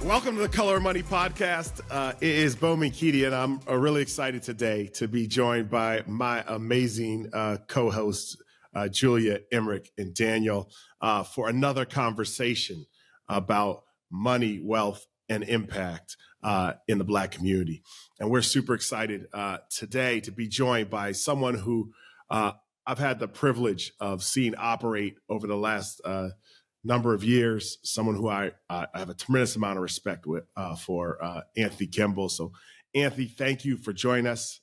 Welcome to the Color Money Podcast. It is Bowman Keedy, and I'm really excited today to be joined by my amazing co-hosts, Julia, Emmerich, and Daniel, for another conversation about money, wealth, and impact in the Black community. And we're super excited today to be joined by someone who I've had the privilege of seeing operate over the last number of years, someone who I have a tremendous amount of respect with for Anthony Kimble. So Anthony, thank you for joining us.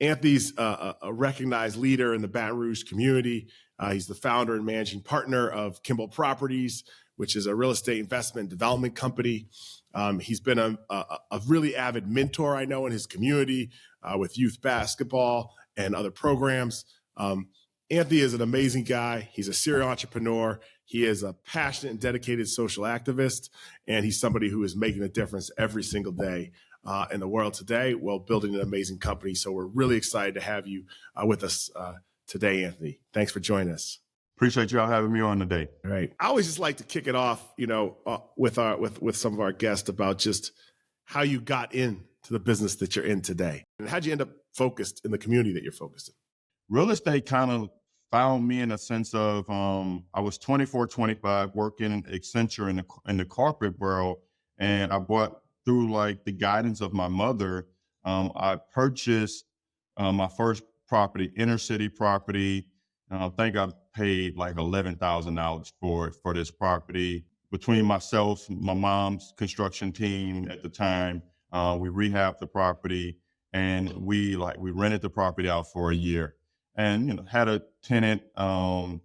Anthony's a recognized leader in the Baton Rouge community. He's the founder and managing partner of Kimble Properties, which is a real estate investment development company. He's been a really avid mentor, I know, in his community with youth basketball and other programs. Anthony is an amazing guy. He's a serial entrepreneur. He is a passionate and dedicated social activist, and he's somebody who is making a difference every single day in the world today while building an amazing company. So we're really excited to have you with us today, Anthony. Thanks for joining us. Appreciate y'all having me on today. All right. I always just like to kick it off, with some of our guests about just how you got into the business that you're in today, and how'd you end up focused in the community that you're focused in? Real estate kind of found me in a sense of I was 24, 25, working in Accenture in the corporate world, and I bought through like the guidance of my mother. I purchased my first property, inner city property. I think I paid like $11,000 for this property. Between myself, my mom's construction team at the time, we rehabbed the property, and we rented the property out for a year. And, had a tenant, kind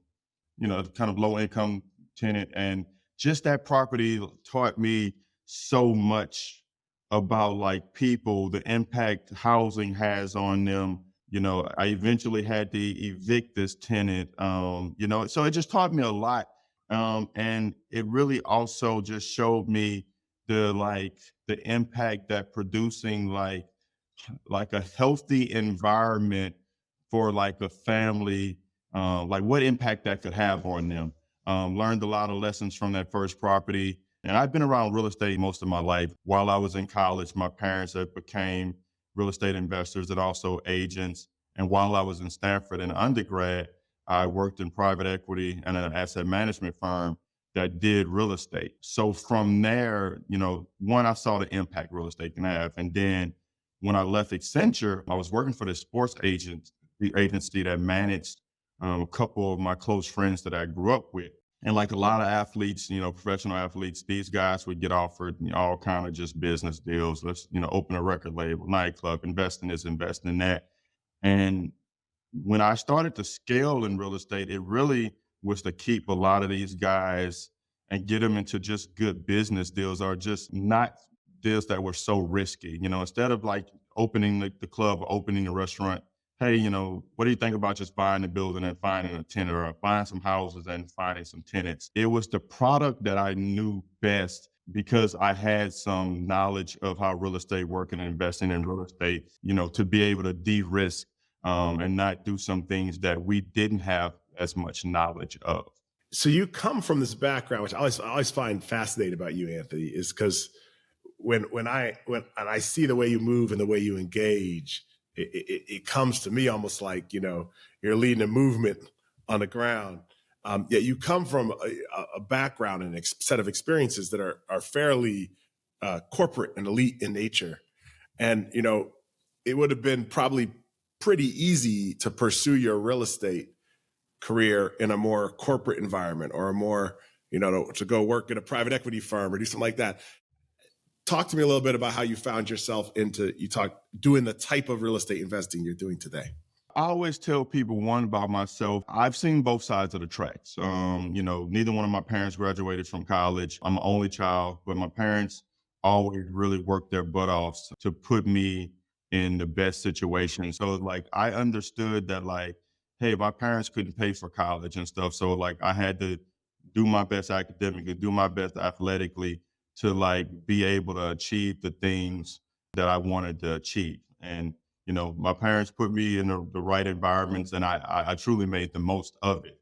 of low income tenant. And just that property taught me so much about like people, the impact housing has on them. I eventually had to evict this tenant, so it just taught me a lot. And it really also just showed me the impact that producing like a healthy environment for like a family, like what impact that could have on them. Learned a lot of lessons from that first property. And I've been around real estate most of my life. While I was in college, my parents had became real estate investors and also agents. And while I was in Stanford in undergrad, I worked in private equity and an asset management firm that did real estate. So from there, one, I saw the impact real estate can have. And then when I left Accenture, I was working for the sports agency that managed a couple of my close friends that I grew up with. And like a lot of athletes, professional athletes, these guys would get offered all kind of just business deals. Let's, open a record label, nightclub, invest in this, invest in that. And when I started to scale in real estate, it really was to keep a lot of these guys and get them into just good business deals, or just not deals that were so risky. Instead of like opening the club or opening the restaurant, hey, what do you think about just buying a building and finding a tenant, or buying some houses and finding some tenants? It was the product that I knew best because I had some knowledge of how real estate worked and investing in real estate, to be able to de-risk and not do some things that we didn't have as much knowledge of. So you come from this background, which I always find fascinating about you, Anthony, is because when I see the way you move and the way you engage, it comes to me almost like, you're leading a movement on the ground. Yet you come from a background and a set of experiences that are fairly corporate and elite in nature. And, it would have been probably pretty easy to pursue your real estate career in a more corporate environment, or a more, to go work at a private equity firm or do something like that. Talk to me a little bit about how you found yourself doing the type of real estate investing you're doing today. I always tell people, one, about myself. I've seen both sides of the tracks. Neither one of my parents graduated from college. I'm an only child, but my parents always really worked their butt off to put me in the best situation. So like, I understood that like, hey, my parents couldn't pay for college and stuff. So like, I had to do my best academically, do my best athletically to like be able to achieve the things that I wanted to achieve. And, my parents put me in the right environments, and I truly made the most of it.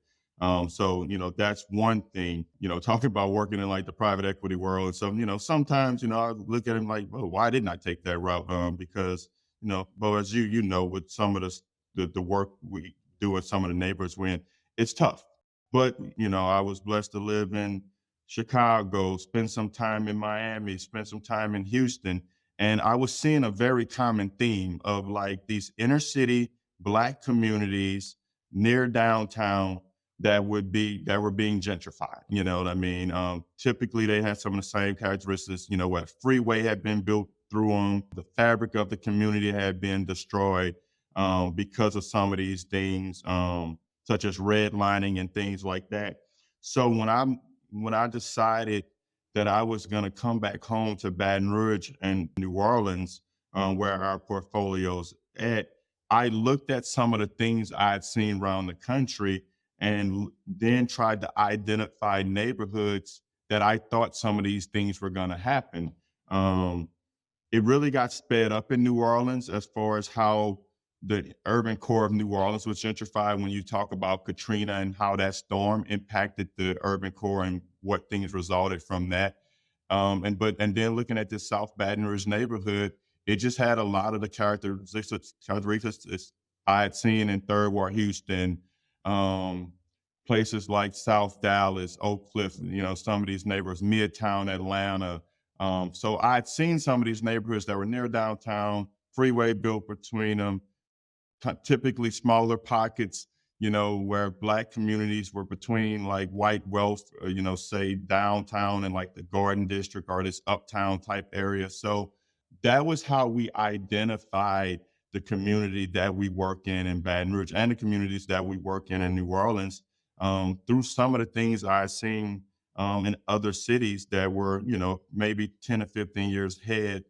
So, that's one thing, talking about working in like the private equity world. So, sometimes, I look at him like, well, why didn't I take that route? Because, well, as with some of the work we do with some of the neighbors we're in, it's tough. But, I was blessed to live in Chicago, spend some time in Miami, spend some time in Houston. And I was seeing a very common theme of like these inner city Black communities near downtown that were being gentrified. You know what I mean? Typically, they had some of the same characteristics. Where a freeway had been built through them, the fabric of the community had been destroyed because of some of these things, such as redlining and things like that. So when I decided that I was going to come back home to Baton Rouge and New Orleans, where our portfolios at, I looked at some of the things I had seen around the country and then tried to identify neighborhoods that I thought some of these things were going to happen. Um, it really got sped up in New Orleans as far as how the urban core of New Orleans was gentrified when you talk about Katrina and how that storm impacted the urban core and what things resulted from that. And then looking at this South Baton Rouge neighborhood, it just had a lot of the characteristics I had seen in Third Ward Houston, um, places like South Dallas, Oak Cliff, some of these neighborhoods, Midtown Atlanta. So I'd seen some of these neighborhoods that were near downtown, freeway built between them, typically smaller pockets, where Black communities were between like white wealth, say downtown and like the Garden District or this uptown type area. So that was how we identified the community that we work in Baton Rouge and the communities that we work in New Orleans, through some of the things I've seen in other cities that were, maybe 10 or 15 years ahead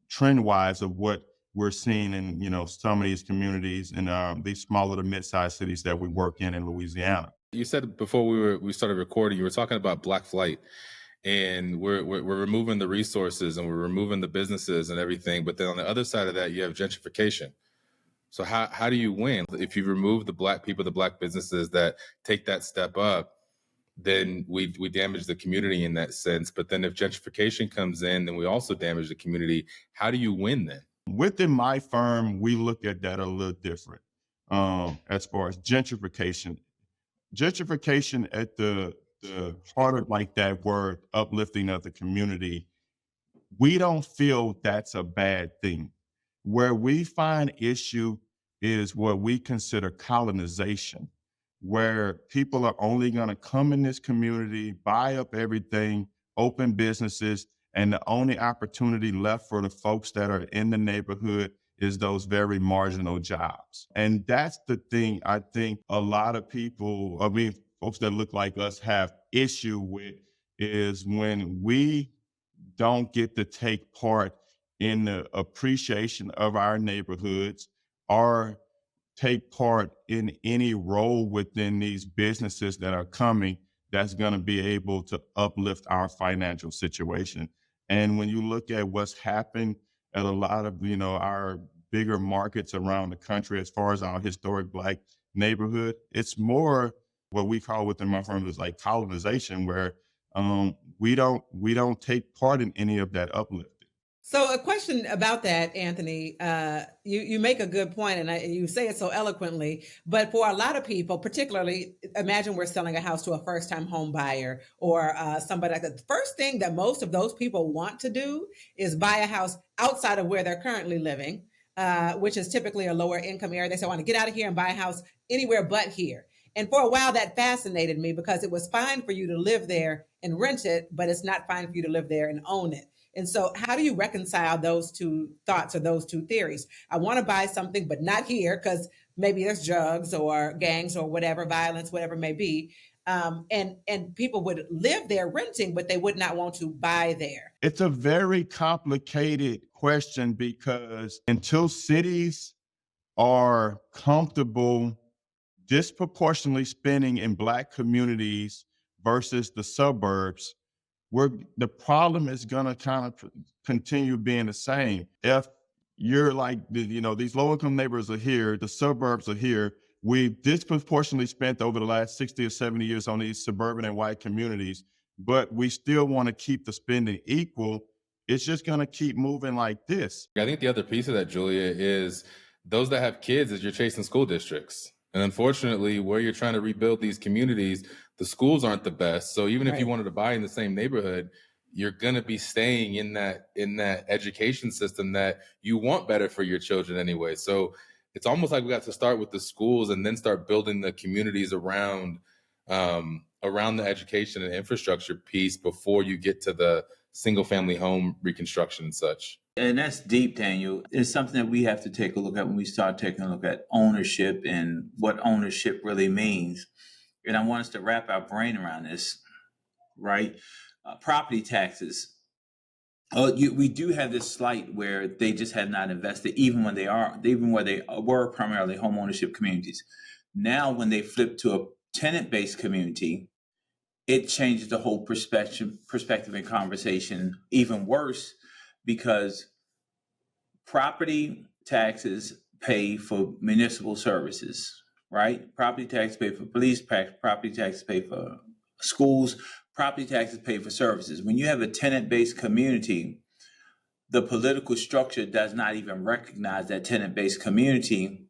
trend wise of what we're seeing in, some of these communities in these smaller to mid-sized cities that we work in Louisiana. You said before we started recording, you were talking about Black flight, and we're removing the resources and we're removing the businesses and everything. But then on the other side of that, you have gentrification. So how do you win if you remove the Black people, the Black businesses that take that step up? Then we damage the community in that sense. But then if gentrification comes in, then we also damage the community. How do you win then? Within my firm, we look at that a little different as far as gentrification. Gentrification at the heart of like that word uplifting of the community, we don't feel that's a bad thing. Where we find issue is what we consider colonization, where people are only going to come in this community, buy up everything, open businesses, and the only opportunity left for the folks that are in the neighborhood is those very marginal jobs. And that's the thing I think a lot of people, folks that look like us have issue with, is when we don't get to take part in the appreciation of our neighborhoods or take part in any role within these businesses that are coming that's going to be able to uplift our financial situation. And when you look at what's happened at a lot of, our bigger markets around the country, as far as our historic Black neighborhood, it's more what we call within my firm is like colonization, where we don't take part in any of that uplift. So a question about that, Anthony, you make a good point, and you say it so eloquently, but for a lot of people, particularly, imagine we're selling a house to a first-time home buyer or somebody like that. The first thing that most of those people want to do is buy a house outside of where they're currently living, which is typically a lower income area. They say, I want to get out of here and buy a house anywhere but here. And for a while, that fascinated me because it was fine for you to live there and rent it, but it's not fine for you to live there and own it. And so how do you reconcile those two thoughts or those two theories? I want to buy something, but not here because maybe there's drugs or gangs or whatever, violence, whatever it may be. And people would live there renting, but they would not want to buy there. It's a very complicated question because until cities are comfortable disproportionately spending in Black communities versus the suburbs, where the problem is going to kind of continue being the same. If you're like, these low income neighbors are here, the suburbs are here, we've disproportionately spent over the last 60 or 70 years on these suburban and white communities, but we still want to keep the spending equal. It's just going to keep moving like this. I think the other piece of that, Julia, is those that have kids is you're chasing school districts. And unfortunately, where you're trying to rebuild these communities, the schools aren't the best. So even if you wanted to buy in the same neighborhood, you're going to be staying in that education system that you want better for your children anyway. So it's almost like we got to start with the schools and then start building the communities around the education and infrastructure piece before you get to the single family home reconstruction and such. And that's deep, Daniel. It's something that we have to take a look at when we start taking a look at ownership and what ownership really means. And I want us to wrap our brain around this, right? Property taxes. We do have this slight where they just have not invested, even where they were primarily home ownership communities. Now, when they flip to a tenant-based community, it changes the whole perspective and conversation even worse, because property taxes pay for municipal services, right? Property taxes pay for police, property taxes pay for schools, property taxes pay for services. When you have a tenant-based community, the political structure does not even recognize that tenant-based community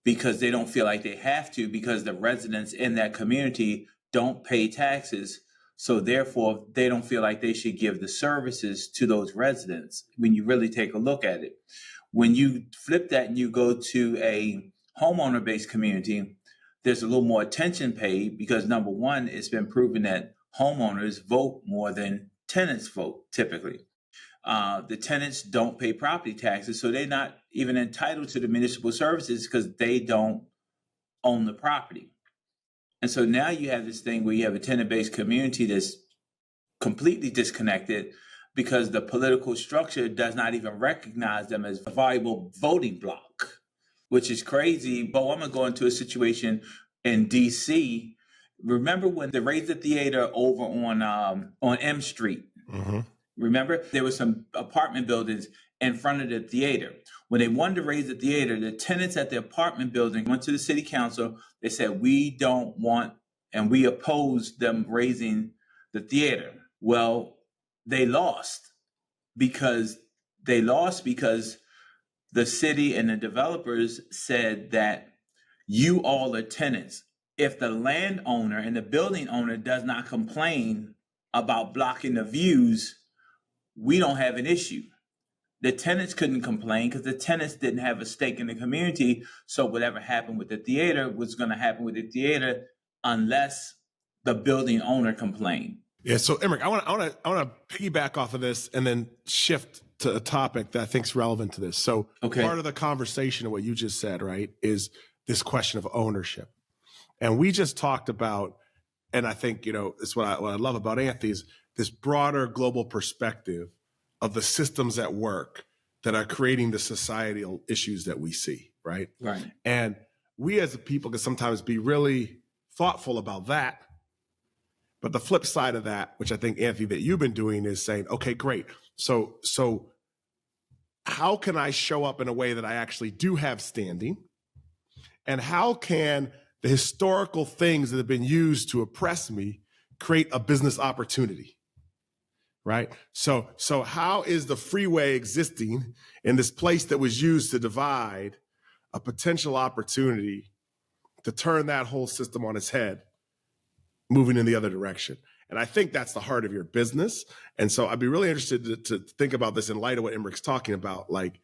because they don't feel like they have to, because the residents in that community don't pay taxes. So therefore, they don't feel like they should give the services to those residents when you really take a look at it. When you flip that and you go to a homeowner-based community, there's a little more attention paid because, number one, it's been proven that homeowners vote more than tenants vote typically. The tenants don't pay property taxes, so they're not even entitled to the municipal services because they don't own the property. And so now you have this thing where you have a tenant-based community that's completely disconnected because the political structure does not even recognize them as a viable voting bloc, which is crazy. But I'm going to go into a situation in D.C. Remember when they raised the theater over on M Street? Mm-hmm. Remember, there were some apartment buildings in front of the theater. When they wanted to raise the theater, the tenants at the apartment building went to the city council. They said, we don't want, and we oppose them raising the theater. Well, they lost because the city and the developers said that you all are tenants. If the landowner and the building owner does not complain about blocking the views, we don't have an issue. The tenants couldn't complain because the tenants didn't have a stake in the community. So whatever happened with the theater was going to happen with the theater unless the building owner complained. Yeah. So Emmerich, I want to piggyback off of this and then shift to a topic that I think is relevant to this. So Part of the conversation of what you just said, right, is this question of ownership. And we just talked about, and I think, it's what I love about Anthony is this broader global perspective of the systems at work that are creating the societal issues that we see, right? Right. And we as a people can sometimes be really thoughtful about that. But the flip side of that, which I think, Anthony, that you've been doing is saying, okay, great. So how can I show up in a way that I actually do have standing? And how can the historical things that have been used to oppress me create a business opportunity? Right. So how is the freeway existing in this place that was used to divide a potential opportunity to turn that whole system on its head, moving in the other direction? And I think that's the heart of your business. And so I'd be really interested to think about this in light of what Emmerich's talking about, like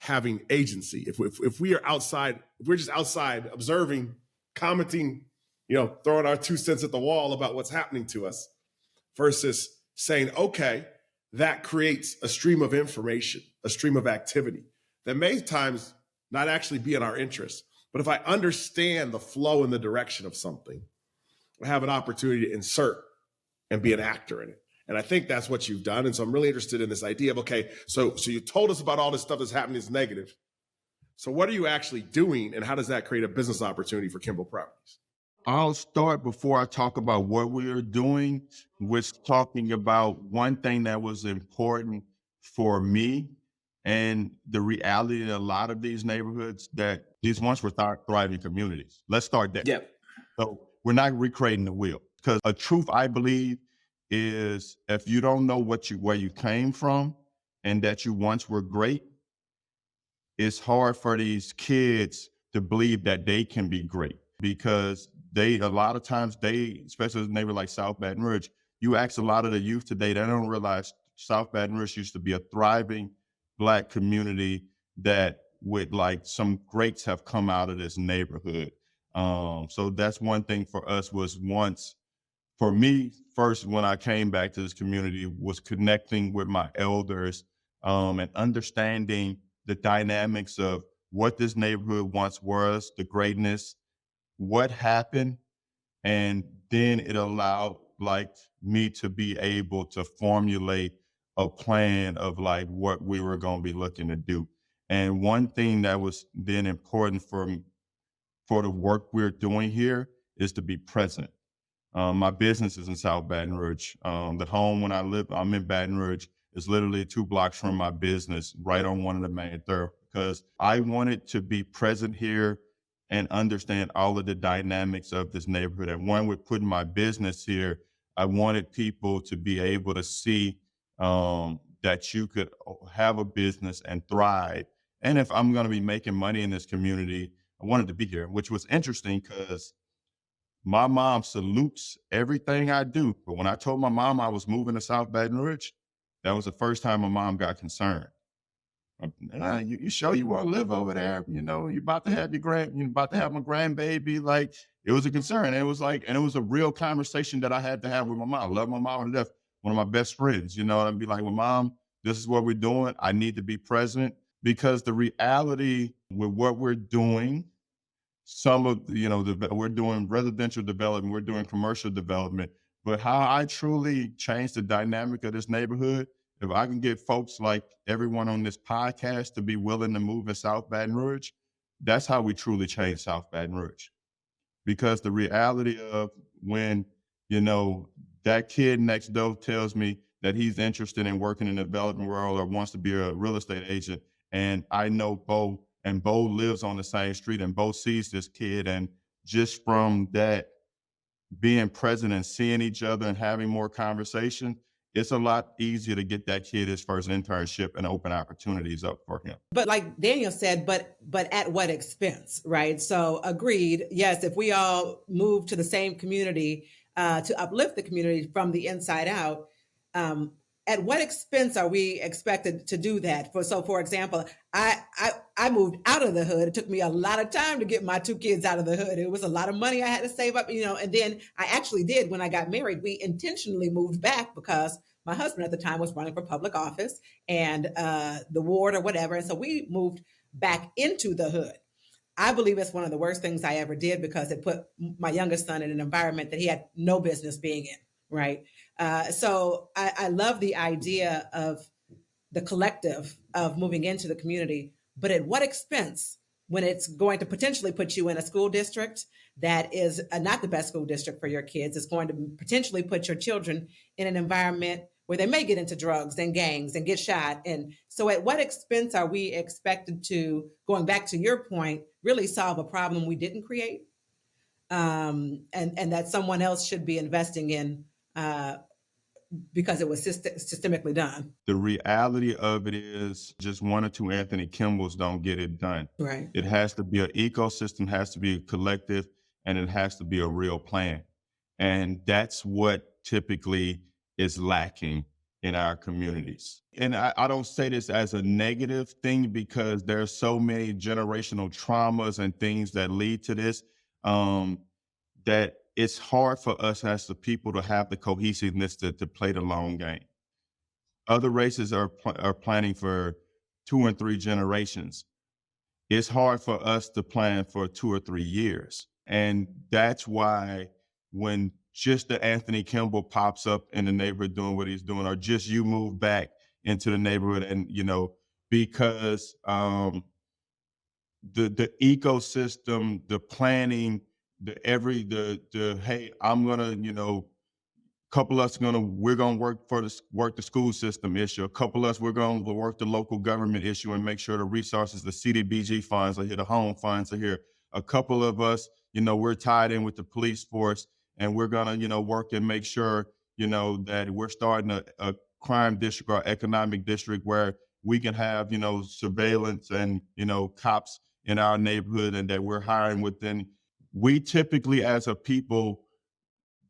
having agency. If we are outside, if we're just outside observing, commenting, throwing our 2 cents at the wall about what's happening to us versus saying, okay, that creates a stream of information, a stream of activity that may times not actually be in our interest. But if I understand the flow and the direction of something, I have an opportunity to insert and be an actor in it. And I think that's what you've done. And so I'm really interested in this idea of, okay, so you told us about all this stuff that's happening that's negative. So what are you actually doing, and how does that create a business opportunity for Kimble Properties? I'll start before I talk about what we are doing with talking about one thing that was important for me And the reality in a lot of these neighborhoods that these once were thriving communities. Let's start there. Yep. So we're not recreating the wheel, because a truth I believe is if you don't know where you came from and that you once were great, it's hard for these kids to believe that they can be great, because a lot of times especially in a neighborhood like South Baton Rouge, you ask a lot of the youth today, they don't realize South Baton Rouge used to be a thriving Black community that with like some greats have come out of this neighborhood. So that's one thing for us for me, first, when I came back to this community, was connecting with my elders, and understanding the dynamics of what this neighborhood once was, the greatness, what happened, and then it allowed like me to be able to formulate a plan of like what we were going to be looking to do. And one thing that was then important for the work we're doing here is to be present. My business is in South Baton Rouge. The home I'm in Baton Rouge, is literally 2 blocks from my business, right on one of the main thoroughfares, because I wanted to be present here and understand all of the dynamics of this neighborhood. And one, with putting my business here, I wanted people to be able to see that you could have a business and thrive. And if I'm going to be making money in this community, I wanted to be here, which was interesting because my mom salutes everything I do. But when I told my mom I was moving to South Baton Rouge, that was the first time my mom got concerned. You sure you want to live over there? You know, you're about to have you're about to have my grandbaby. Like, it was a concern. And it was a real conversation that I had to have with my mom. I love my mom to death, one of my best friends, and I'd be like, well, Mom, this is what we're doing. I need to be present, because the reality with what we're doing, we're doing residential development, we're doing commercial development, but how I truly change the dynamic of this neighborhood, if I can get folks like everyone on this podcast to be willing to move in South Baton Rouge, that's how we truly change South Baton Rouge. Because the reality of when, that kid next door tells me that he's interested in working in the development world or wants to be a real estate agent, and I know Bo, and Bo lives on the same street, and Bo sees this kid, and just from that, being present and seeing each other and having more conversation, it's a lot easier to get that kid his first internship and open opportunities up for him. But like Daniel said, but at what expense, right? So agreed. Yes, if we all move to the same community to uplift the community from the inside out, at what expense are we expected to do that? For example, I moved out of the hood. It took me a lot of time to get my 2 kids out of the hood. It was a lot of money I had to save up, and then I actually did, when I got married, we intentionally moved back because my husband at the time was running for public office and the ward or whatever. And so we moved back into the hood. I believe it's one of the worst things I ever did, because it put my youngest son in an environment that he had no business being in. Right. So I love the idea of the collective of moving into the community, but at what expense, when it's going to potentially put you in a school district that is not the best school district for your kids? It's going to potentially put your children in an environment where they may get into drugs and gangs and get shot. And so at what expense are we expected to, going back to your point, really solve a problem we didn't create? And that someone else should be investing in because it was systemically done. The reality of it is just 1 or 2 Anthony Kimbles don't get it done. Right. It has to be an ecosystem, has to be a collective, and it has to be a real plan. And that's what typically is lacking in our communities. And I don't say this as a negative thing, because there's so many generational traumas and things that lead to this, that it's hard for us as the people to have the cohesiveness to play the long game. Other races are planning for 2 and 3 generations. It's hard for us to plan for 2 or 3 years. And that's why when just the Anthony Kimble pops up in the neighborhood doing what he's doing, or just you move back into the neighborhood, and, because the ecosystem, the planning, hey, I'm gonna, couple of us we're gonna work the school system issue. A couple of us we're gonna work the local government issue and make sure the resources, the CDBG funds are here, the home funds are here. A couple of us, we're tied in with the police force, and we're gonna, work and make sure, that we're starting a crime district or economic district where we can have, surveillance and, cops in our neighborhood, and that we're hiring within. We typically, as a people,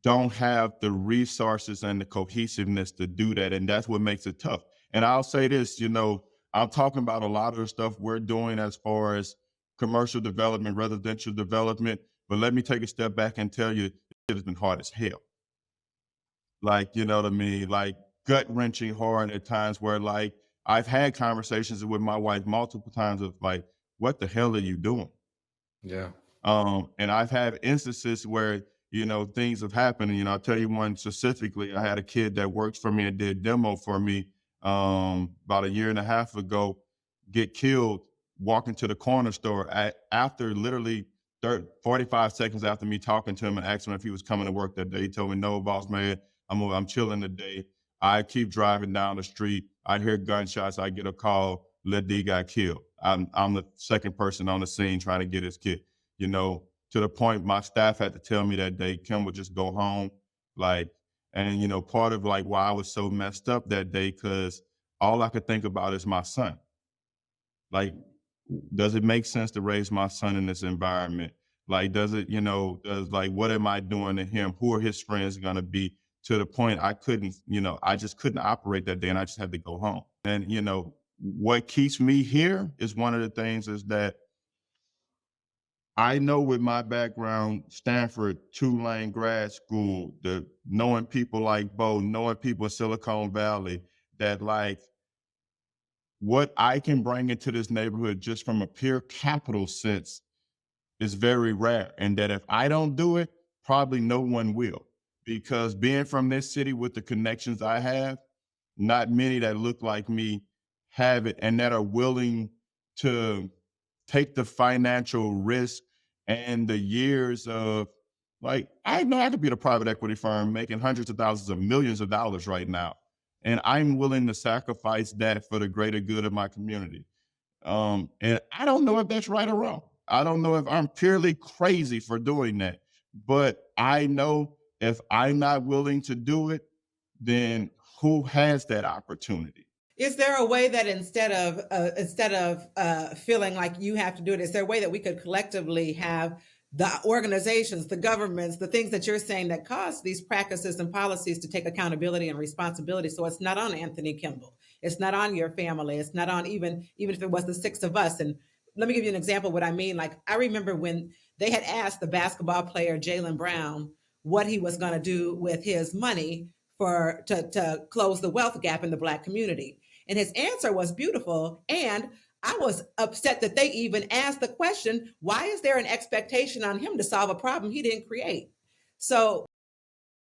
don't have the resources and the cohesiveness to do that. And that's what makes it tough. And I'll say this, I'm talking about a lot of the stuff we're doing as far as commercial development, residential development. But let me take a step back and tell you, it has been hard as hell. Like, you know what I mean? Like gut wrenching hard at times where like I've had conversations with my wife multiple times of like, what the hell are you doing? Yeah. And I've had instances where, things have happened. And, I'll tell you one specifically. I had a kid that works for me and did demo for me about a year and a half ago, get killed walking to the corner store after literally 45 seconds after me talking to him and asking him if he was coming to work that day. He told me, no, boss man, I'm chilling today. I keep driving down the street. I hear gunshots. I get a call. Lil got killed. I'm the second person on the scene trying to get his kid. To the point my staff had to tell me that day, Kimble, just go home. And part of like why I was so messed up that day, because all I could think about is my son. Like, does it make sense to raise my son in this environment? Like, does it, what am I doing to him? Who are his friends gonna be? To the point I couldn't, I just couldn't operate that day, and I just had to go home. And, what keeps me here is one of the things is that I know with my background, Stanford, Tulane grad school, knowing people like Bo, knowing people in Silicon Valley, that like what I can bring into this neighborhood just from a pure capital sense is very rare. And that if I don't do it, probably no one will. Because being from this city with the connections I have, not many that look like me have it and that are willing to take the financial risk and the years of, like, I know I could be at a private equity firm making hundreds of thousands of millions of dollars right now. And I'm willing to sacrifice that for the greater good of my community. And I don't know if that's right or wrong. I don't know if I'm purely crazy for doing that. But I know if I'm not willing to do it, then who has that opportunity? Is there a way that instead of feeling like you have to do it, is there a way that we could collectively have the organizations, the governments, the things that you're saying that cause these practices and policies to take accountability and responsibility? So it's not on Anthony Kimble. It's not on your family. It's not on even if it was the six of us. And let me give you an example of what I mean. Like, I remember when they had asked the basketball player Jaylen Brown what he was going to do with his money to close the wealth gap in the Black community. And his answer was beautiful. And I was upset that they even asked the question, why is there an expectation on him to solve a problem he didn't create? So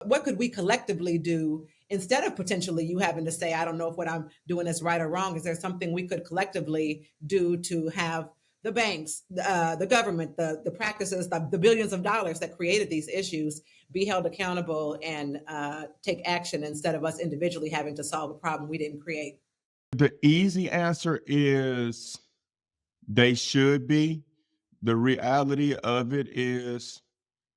what could we collectively do instead of potentially you having to say, I don't know if what I'm doing is right or wrong? Is there something we could collectively do to have the banks, the government, the practices, the billions of dollars that created these issues be held accountable and take action instead of us individually having to solve a problem we didn't create? The easy answer is they should be. The reality of it is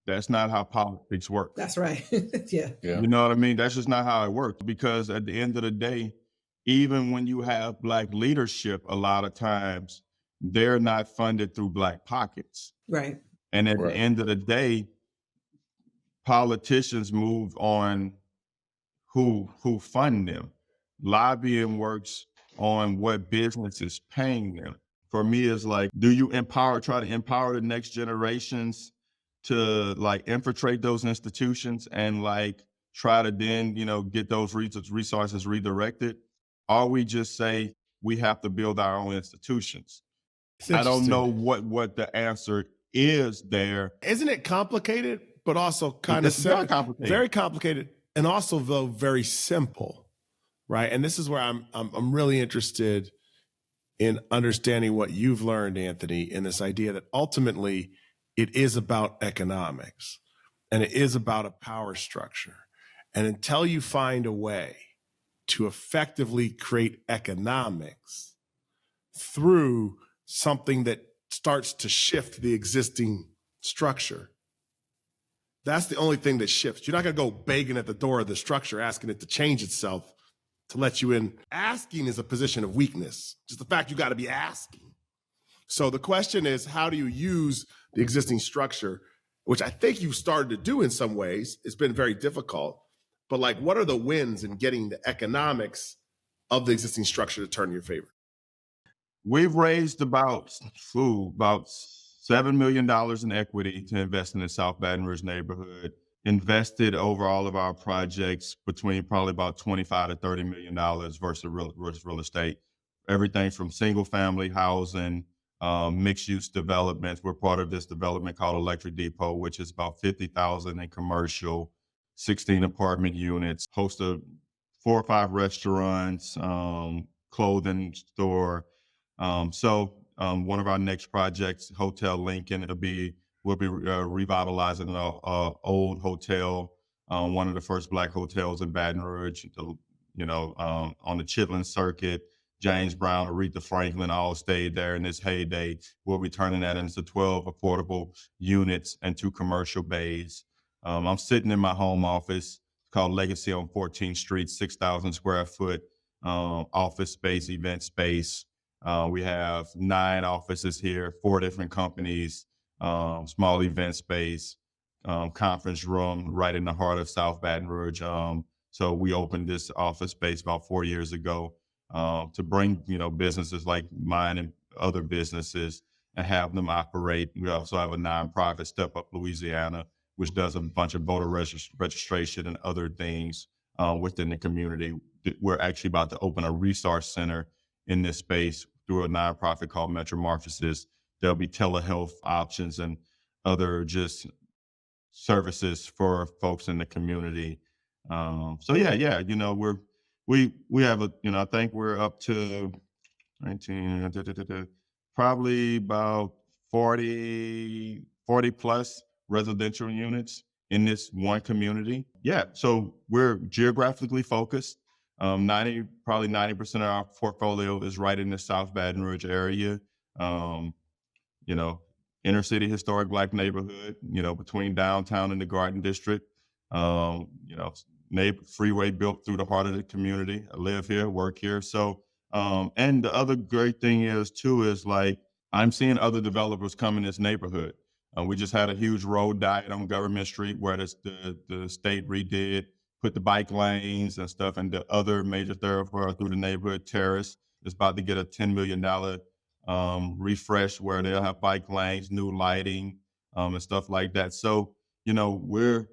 that's not how politics work. That's right. Yeah. You know what I mean? That's just not how it works, because at the end of the day, even when you have Black leadership, a lot of times they're not funded through Black pockets. Right. And at the end of the day, politicians move on who fund them. Lobbying works on what business is paying them. For me, it's like, do you try to empower the next generations to like infiltrate those institutions and like try to then, get those resources redirected? Or we just say we have to build our own institutions? I don't know what the answer is there. Isn't it complicated, but also kind of very complicated? Very complicated, and also though very simple, right? And this is where I'm really interested in understanding what you've learned, Anthony, in this idea that ultimately it is about economics and it is about a power structure. And until you find a way to effectively create economics through something that starts to shift the existing structure, that's the only thing that shifts. You're not going to go begging at the door of the structure, asking it to change itself to let you in. Asking is a position of weakness. Just the fact you got to be asking. So the question is, how do you use the existing structure, which I think you've started to do in some ways? It's been very difficult. But like, what are the wins in getting the economics of the existing structure to turn in your favor? We've raised about $7 million in equity to invest in the South Baton Rouge neighborhood, invested over all of our projects between probably about $25 to $30 million versus real estate. Everything from single family housing, mixed use developments. We're part of this development called Electric Depot, which is about 50,000 in commercial, 16 apartment units, host of 4 or 5 restaurants, clothing store. One of our next projects, Hotel Lincoln, we'll be revitalizing an old hotel, one of the first Black hotels in Baton Rouge, on the Chitlin Circuit. James Brown, Aretha Franklin all stayed there in its heyday. We'll be turning that into 12 affordable units and 2 commercial bays. I'm sitting in my home office called Legacy on 14th Street, 6,000 square foot office space, event space. We have 9 offices here, 4 different companies, small event space, conference room right in the heart of South Baton Rouge. So we opened this office space about 4 years ago to bring, businesses like mine and other businesses and have them operate. We also have a nonprofit, Step Up Louisiana, which does a bunch of voter registration and other things within the community. We're actually about to open a resource center in this space through a nonprofit called Metromorphosis. There'll be telehealth options and other just services for folks in the community. We have I think we're up to 19, probably about 40 plus residential units in this one community. Yeah, so we're geographically focused. Probably 90% of our portfolio is right in the South Baton Rouge area. Inner city historic Black neighborhood, between downtown and the Garden District. Freeway built through the heart of the community. I live here, work here. So, and the other great thing is like, I'm seeing other developers come in this neighborhood. We just had a huge road diet on Government Street where the state redid, put the bike lanes and stuff, and the other major thoroughfare through the neighborhood. Terrace is about to get a $10 million refresh where they'll have bike lanes, new lighting, and stuff like that. So, I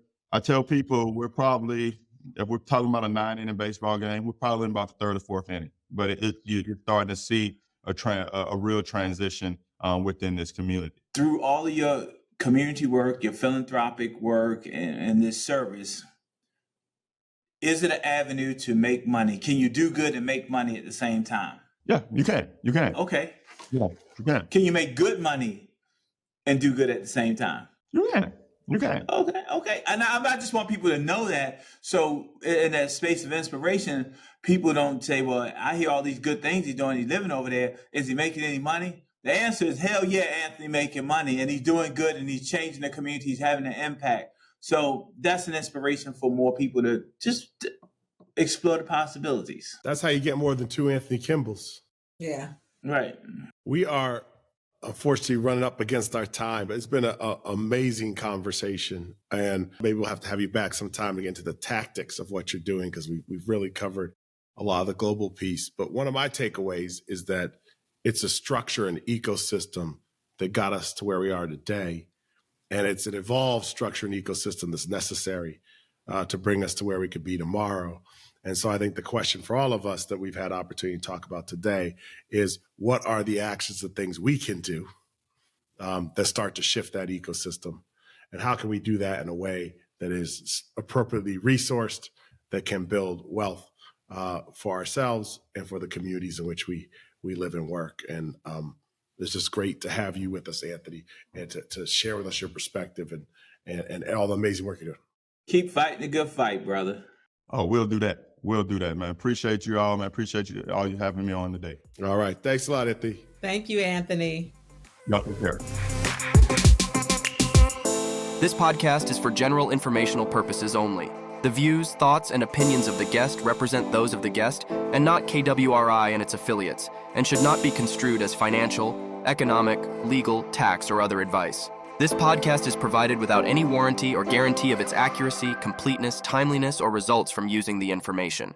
tell people we're probably, if we're talking about a 9-inning baseball game, we're probably in about the 3rd or 4th inning. But you're starting to see a real transition within this community. Through all of your community work, your philanthropic work, and this service, is it an avenue to make money? Can you do good and make money at the same time? Yeah, you can. Okay. Yeah, you can. Can you make good money and do good at the same time? You can. Okay. And I just want people to know that. So in that space of inspiration, people don't say, well, I hear all these good things he's doing. He's living over there. Is he making any money? The answer is hell yeah, Anthony making money, and he's doing good, and he's changing the community. He's having an impact. So that's an inspiration for more people to just explore the possibilities. That's how you get more than 2 Anthony Kimbles. Yeah. Right. We are unfortunately running up against our time, but it's been an amazing conversation. And maybe we'll have to have you back sometime to get into the tactics of what you're doing, because we've really covered a lot of the global piece. But one of my takeaways is that it's a structure and ecosystem that got us to where we are today. And it's an evolved structure and ecosystem that's necessary to bring us to where we could be tomorrow. And so I think the question for all of us that we've had opportunity to talk about today is, what are the actions and things we can do that start to shift that ecosystem? And how can we do that in a way that is appropriately resourced, that can build wealth for ourselves and for the communities in which we live and work? And it's just great to have you with us, Anthony, and to share with us your perspective and all the amazing work you're doing. Keep fighting the good fight, brother. Oh, we'll do that. We'll do that, man. Appreciate you all, man. Appreciate you all you having me on today. All right. Thanks a lot, Anthony. Thank you, Anthony. Y'all take care. This podcast is for general informational purposes only. The views, thoughts, and opinions of the guest represent those of the guest and not KWRI and its affiliates, and should not be construed as financial, economic, legal, tax, or other advice. This podcast is provided without any warranty or guarantee of its accuracy, completeness, timeliness, or results from using the information.